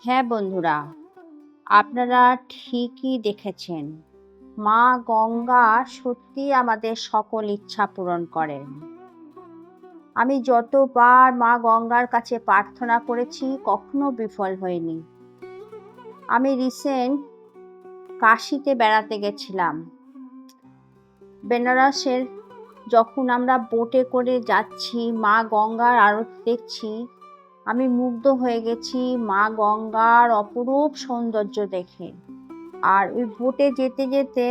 হ্যাঁ বন্ধুরা, আপনারা ঠিকই দেখেছেন। মা গঙ্গা সত্যি আমাদের সকল ইচ্ছা পূরণ করেন। আমি যতবার মা গঙ্গার কাছে প্রার্থনা করেছি কখনো বিফল হইনি। আমি রিসেন্ট কাশীতে বেড়াতে গেছিলাম। বেনারসের যখন আমরা বোটে করে যাচ্ছি, মা গঙ্গার আরতি দেখছি, আমি মুগ্ধ হয়ে গেছি মা গঙ্গার অপরূপ সৌন্দর্য দেখে। আর ওই বোটে যেতে যেতে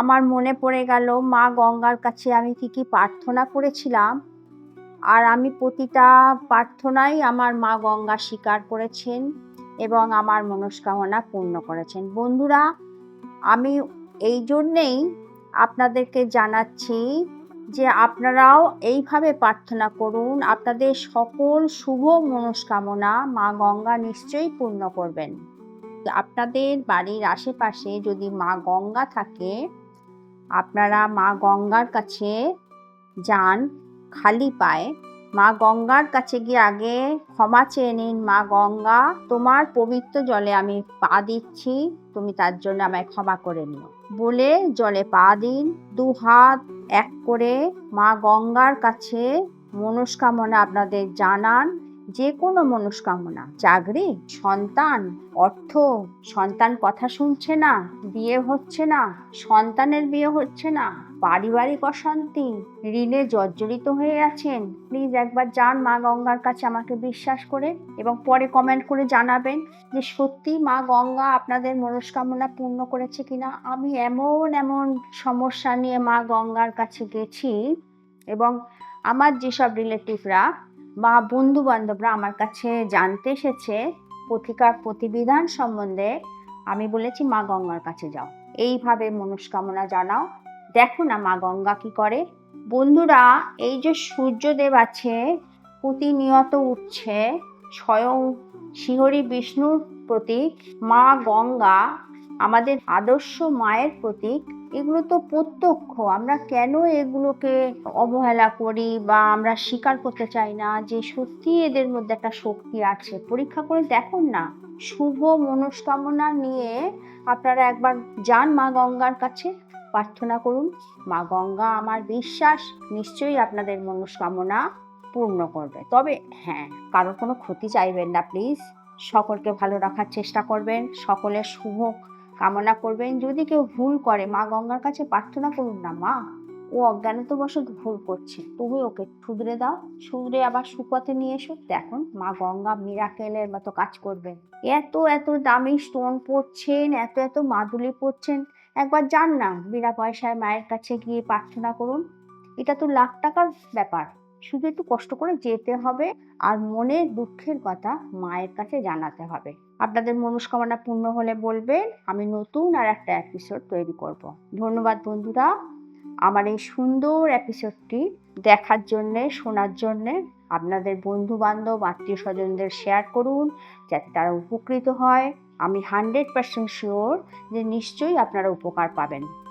আমার মনে পড়ে গেল মা গঙ্গার কাছে আমি কি প্রার্থনা করেছিলাম। আর আমি প্রতিটা প্রার্থনাই আমার মা গঙ্গা স্বীকার করেছেন এবং আমার মনস্কামনা পূর্ণ করেছেন। বন্ধুরা, আমি এই জন্যেই আপনাদেরকে জানাচ্ছি যে আপনারাও এইভাবে প্রার্থনা করুন। আপনাদের সকল শুভ মনস্কামনা মা গঙ্গা নিশ্চয়ই পূর্ণ করবেন। আপনাদের বাড়ির আশেপাশে যদি মা গঙ্গা থাকে, আপনারা মা গঙ্গার কাছে যান খালি পায়ে। মা গঙ্গার কাছে গিয়ে আগে ক্ষমা চেয়ে নিন, মা গঙ্গা তোমার পবিত্র জলে আমি পা দিচ্ছি, তুমি তার জন্য আমায় ক্ষমা করে নিও বলে জলে পা দিন। দু হাত এক করে মা গঙ্গার কাছে মনস্কামনা আপনাদের জানান। যে কোনো মনস্কামনা, চাকরি, সন্তান, অর্থ, সন্তান কথা শুনছে না, বিয়ে হচ্ছে না, সন্তানের বিয়ে হচ্ছে না, পারিবারিক অশান্তি, ঋণে জর্জরিত হয়ে আছেন, প্লিজ একবার যান মা গঙ্গার কাছে আমাকে বিশ্বাস করে, এবং পরে কমেন্ট করে জানাবেন যে সত্যি মা গঙ্গা আপনাদের মনস্কামনা পূর্ণ করেছে কিনা। আমি এমন সমস্যা নিয়ে মা গঙ্গার কাছে গেছি এবং আমার যেসব রিলেটিভরা বা বন্ধু বান্ধবরা আমার কাছে জানতে এসেছে প্রতিকার প্রতিবিধান সম্বন্ধে, আমি বলেছি মা গঙ্গার কাছে যাও, এইভাবে মনস্কামনা জানাও, দেখো না মা গঙ্গা কি করে। বন্ধুরা, এই যে সূর্যদেব আছে প্রতিনিয়ত উঠছে, স্বয়ং শ্রীহরি বিষ্ণুর প্রতীক, মা গঙ্গা আমাদের আদর্শ মায়ের প্রতীক। এগুলো তো প্রত্যক্ষ, আমরা কেন এগুলোকে অবহেলা করি বা আমরা স্বীকার করতে চাই না যে সত্যি এদের মধ্যে একটা শক্তি আছে। পরীক্ষা করে দেখুন না। শুভ মনস্কামনা নিয়ে আপনারা একবার যান মা গঙ্গার কাছে, প্রার্থনা করুন। মা গঙ্গা আমার বিশ্বাস নিশ্চয়ই আপনাদের মনস্কামনা পূর্ণ করবে। তবে হ্যাঁ, কারোর কোনো ক্ষতি চাইবেন না প্লিজ। সকলকে ভালো রাখার চেষ্টা করবেন, সকলের শুভ কামনা করবেন। যদি কেউ ভুল করে মা গঙ্গার কাছে প্রার্থনা করুন না, মা ও অজ্ঞানতাবশত ভুল করছে, তুমি ওকে শুধরে দাও, শুধরে আবার সুপথে নিয়ে এসো, দেখুন মা গঙ্গা মিরাকেলের মতো কাজ করবে। এত দামি স্টোন পড়ছেন, এত মাদুলি পড়ছেন, একবার যান না বিনা পয়সায় মায়ের কাছে গিয়ে প্রার্থনা করুন। এটা তো লাখ টাকার ব্যাপার, শুধু একটু কষ্ট করে যেতে হবে আর মনের দুঃখের কথা মায়ের কাছে জানাতে হবে। আপনাদের মনস্কামনা পূর্ণ হলে বলবেন, আমি নতুন আর একটা এপিসোড তৈরি করব। ধন্যবাদ বন্ধুরা, আমার এই সুন্দর এপিসোডটি দেখার জন্যে, শোনার জন্যে। আপনাদের বন্ধু বান্ধব আত্মীয় স্বজনদের শেয়ার করুন যাতে তারা উপকৃত হয়। আমি 100% শিওর যে নিশ্চয়ই আপনারা উপকার পাবেন।